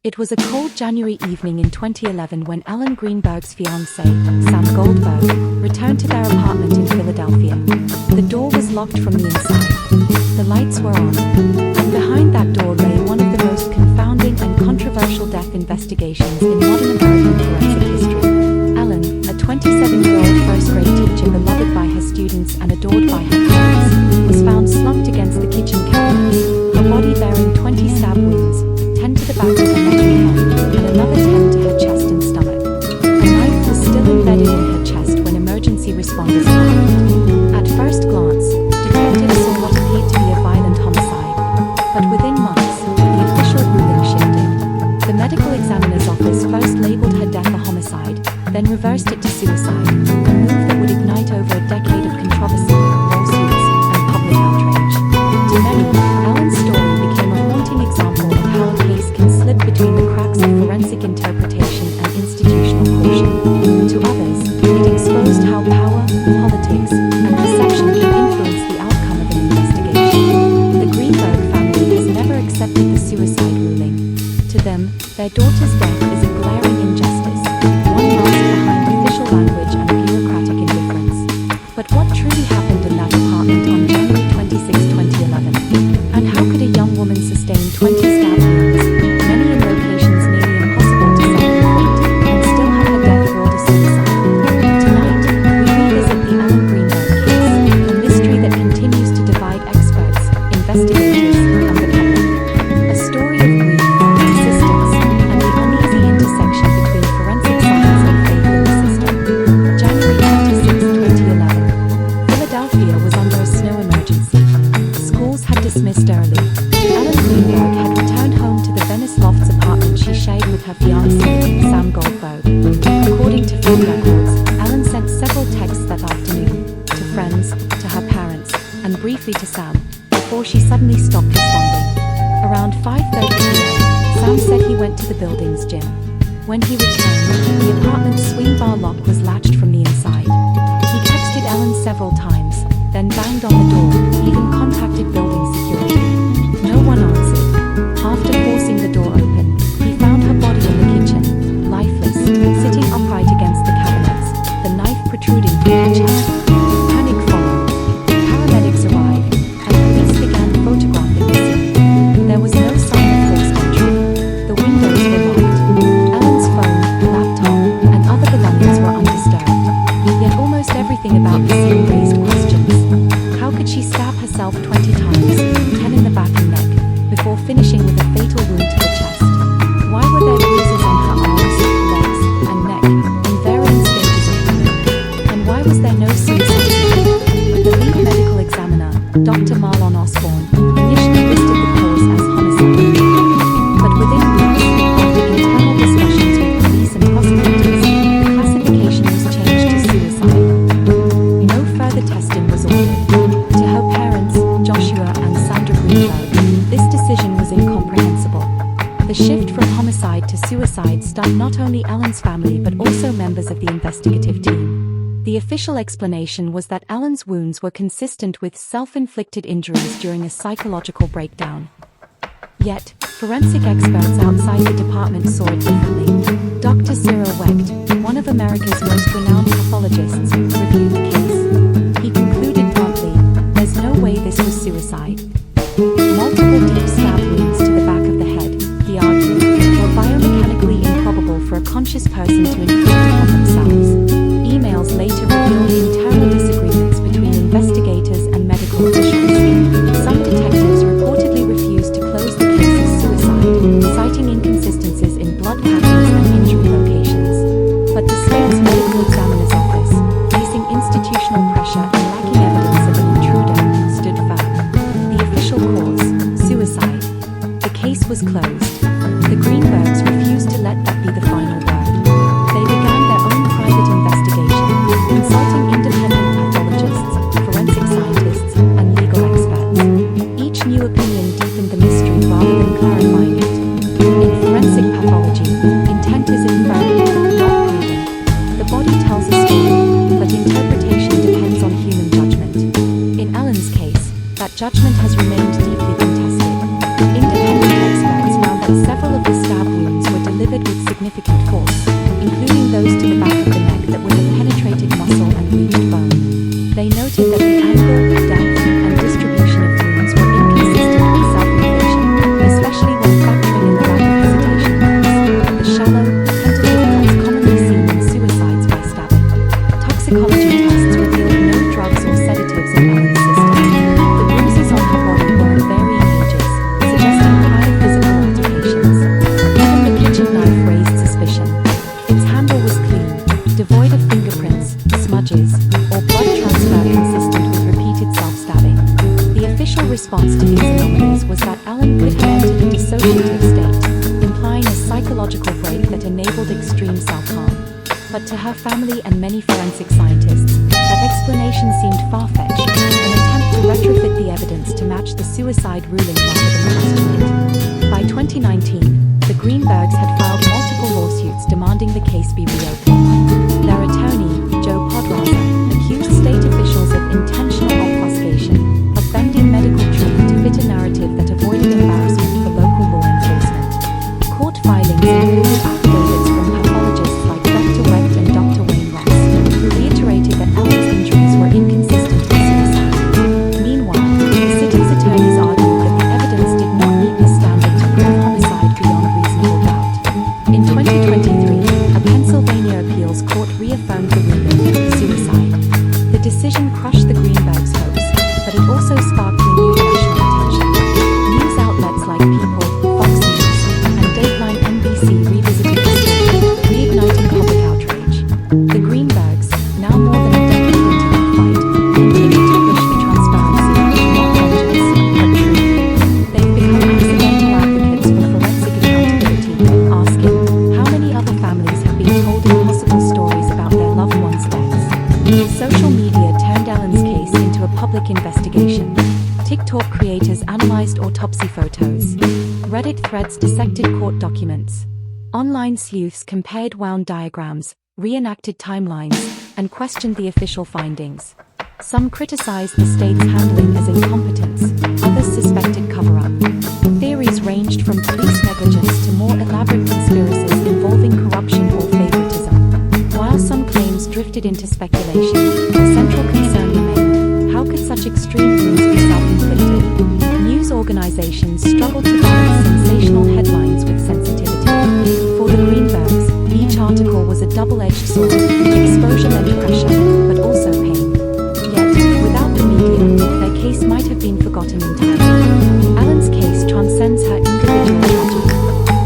It was a cold January evening in 2011 when Ellen Greenberg's fiancé, Sam Goldberg, returned to their apartment in Philadelphia. The door was locked from the inside. The lights were on. And behind that door lay one of the most confounding and controversial death investigations in modern American forensic history. Ellen, a 27-year-old first-grade teacher beloved by her students and adored by her parents, was found slumped against the kitchen cabinet, her body bearing 20 stab wounds, 10 to the back of her neck and head, and another 10 to her chest and stomach. A knife was still embedded in her chest when emergency responders arrived. At first glance, detectives saw what appeared to be a violent homicide. But within months, the official ruling shifted. The medical examiner's office first labeled her death a homicide, then reversed it to suicide, a move that would ignite over a decade of controversy, lawsuits, and public outrage. To many, Ellen's story became a haunting example of how a case can slip between the cracks of forensic interpretation and institutional caution. To others, it exposed how power, politics, and perception can influence the outcome of an investigation. The Greenberg family has never accepted the suicide ruling. To them, their daughter's death is a glaring injustice, one masked behind official language and bureaucratic indifference. But what truly happened in that apartment on January 26, 2011? And how could a young woman sustain 20 stab wounds, many in locations nearly impossible to self-inflict, and still have her death ruled a suicide? Tonight, we revisit the Ellen Greenberg case, a mystery that continues to divide experts, investigators, and the public. A story of grief, persistence, and the uneasy intersection between forensic science and faith in the system. January 26, 2011. Philadelphia was under a snow emergency. Schools had dismissed early. Ellen Greenberg had returned home to the Venice Lofts apartment she shared with her fiancé, Sam Goldberg. According to phone records, Ellen sent several texts that afternoon, to friends, to her parents, and briefly to Sam, before she suddenly stopped responding. Around 5:30 p.m., Sam said he went to the building's gym. When he returned, the apartment's swing bar lock was latched from the inside. He texted Ellen several times, then banged on the door, even contacted building security. No one answered. After forcing the door open, he found her body in the kitchen, lifeless, sitting upright against the cabinets, the knife protruding from her chest. Panic followed. Paramedics arrived, and police began photographing the scene. There was no sign of forced entry. The windows were locked. Ellen's phone, laptop, and other belongings were undisturbed. Yet almost everything about the scene raised questions. How could she stab herself 20 times, 10 in the back and neck, before finishing with a fatal wound to the chest? Why were there bruises on her arms, legs, and neck, in varying stages of healing? And why was there no suicide note? The lead medical examiner, Dr. Marlon Osborne, initially listed the cause as homicide. But within weeks, after internal discussions with police and prosecutors, the classification was changed to suicide. No further testing was ordered. To her parents, Joshua and Sandra Greenberg, this decision was incomprehensible. The shift from homicide to suicide stunned not only Ellen's family but also members of the investigative team. The official explanation was that Ellen's wounds were consistent with self-inflicted injuries during a psychological breakdown. Yet, forensic experts outside the department saw it differently. Dr. Cyril Wecht, one of America's most renowned pathologists, reviewed the case. He concluded bluntly, "There's no way this was suicide." Multiple deep stab wounds to the back of the head, he argued, were biomechanically improbable for a conscious person to inflict upon themselves. Emails later revealed internal disagreements between investigators and medical officials. Some detectives reportedly refused to close the case as suicide, citing inconsistencies in blood patterns and injury locations. But the state's medical examiner's office, facing institutional pressure and lacking evidence of an intruder, stood firm. The official cause, suicide. The case was closed. The Greenbergs refused to let that be the final word. They began their own private investigation, consulting independent pathologists, forensic scientists, and legal experts. Each new opinion deepened the mystery rather than clarifying it. In forensic pathology, intent is inferred, not proven. The body tells a story, but interpretation depends on human judgment. In Ellen's case, that judgment has remained deeply contested. Independent experts found that several of the stab wounds extreme self-harm. But to her family and many forensic scientists, that explanation seemed far-fetched, an attempt to retrofit the evidence to match the suicide ruling rather than question it. By 2019, the Greenbergs had filed multiple lawsuits demanding the case be reopened. Their attorney, Joe Podraza, accused state officials of intentional obfuscation, of bending medical truth to fit a narrative that avoided embarrassment for local law enforcement. Court filings included affidavits from pathologists like Dr. Webb and Dr. Wayne Ross, who reiterated that Ellen's injuries were inconsistent with suicide. Meanwhile, the city's attorneys argued that the evidence did not meet the standard to prove homicide beyond reasonable doubt. In 2023, a Pennsylvania appeals court reaffirmed the ruling, suicide. The decision crushed the Greenbergs' hopes, but it also sparked renewed national attention. News outlets like People, Fox News, and Dateline NBC revisited the story, reigniting public outrage. The Greenbergs, now more than a decade into their fight, continue to push for transparency, not vengeance, but truth. They've become accidental advocates for forensic accountability, asking, how many other families have been told impossible stories about their loved ones' deaths? Social media turned Ellen's case into a public investigation. TikTok creators analyzed autopsy photos. Reddit threads dissected court documents. Online sleuths compared wound diagrams, reenacted timelines, and questioned the official findings. Some criticized the state's handling as incompetence, others suspected cover-up. Theories ranged from police negligence to more elaborate conspiracies involving corruption or favoritism. While some claims drifted into speculation, the central concern remained: how could such extreme wounds be self-inflicted? News organizations struggled to balance sensational headlines with sensitivity. For the Greenbergs, each article was a double-edged sword. Exposure meant pressure, but also pain. Yet, without the media, their case might have been forgotten entirely. Ellen's case transcends her individual tragedy.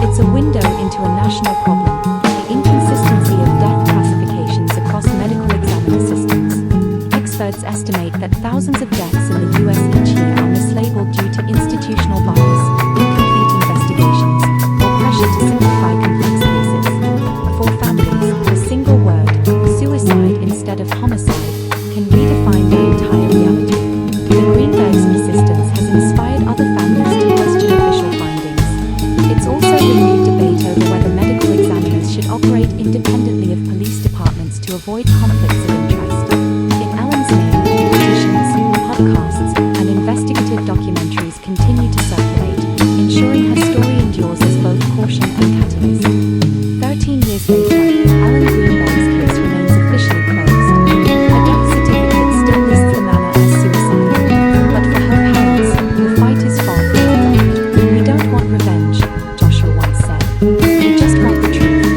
It's a window into a national problem: the inconsistency of death classifications across medical examiner systems. Experts estimate that thousands of deaths in the U.S. each year are mislabeled due to institutional bias, incomplete investigations, or pressure to simplify complex cases. For families, a single word, suicide instead of homicide, can redefine their entire reality. The Greenbergs' persistence has inspired other families to question official findings. It's also renewed debate over whether medical examiners should operate independently of police departments to avoid conflicts of interest. In Ellen's name, petitions, podcasts, and investigative documentaries continue to circulate, ensuring her story endures as both caution and catalyst. 13 years later, Ellen Greenberg's case remains officially closed. Her death certificate still lists the manner as suicide. But for her parents, the fight is far from over. We don't want revenge, Joshua once said. We just want the truth.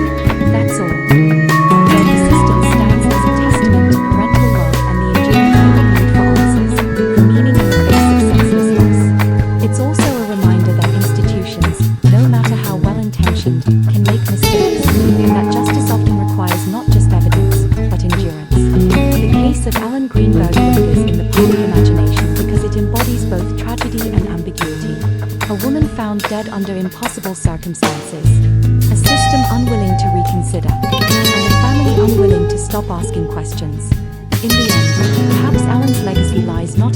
That's all. Their persistence stands as a testament to parental love and the enduring human need for answers, for meaning in the face of senseless loss. It's also a reminder that institutions, no matter how well-intentioned, can make mistakes, and that justice often requires not just evidence, but endurance. The case of Ellen Greenberg lingers in the public imagination because it embodies both tragedy and ambiguity. A woman found dead under impossible circumstances, a system unwilling to reconsider, and a family unwilling to stop asking questions. In the end, perhaps Ellen's legacy lies not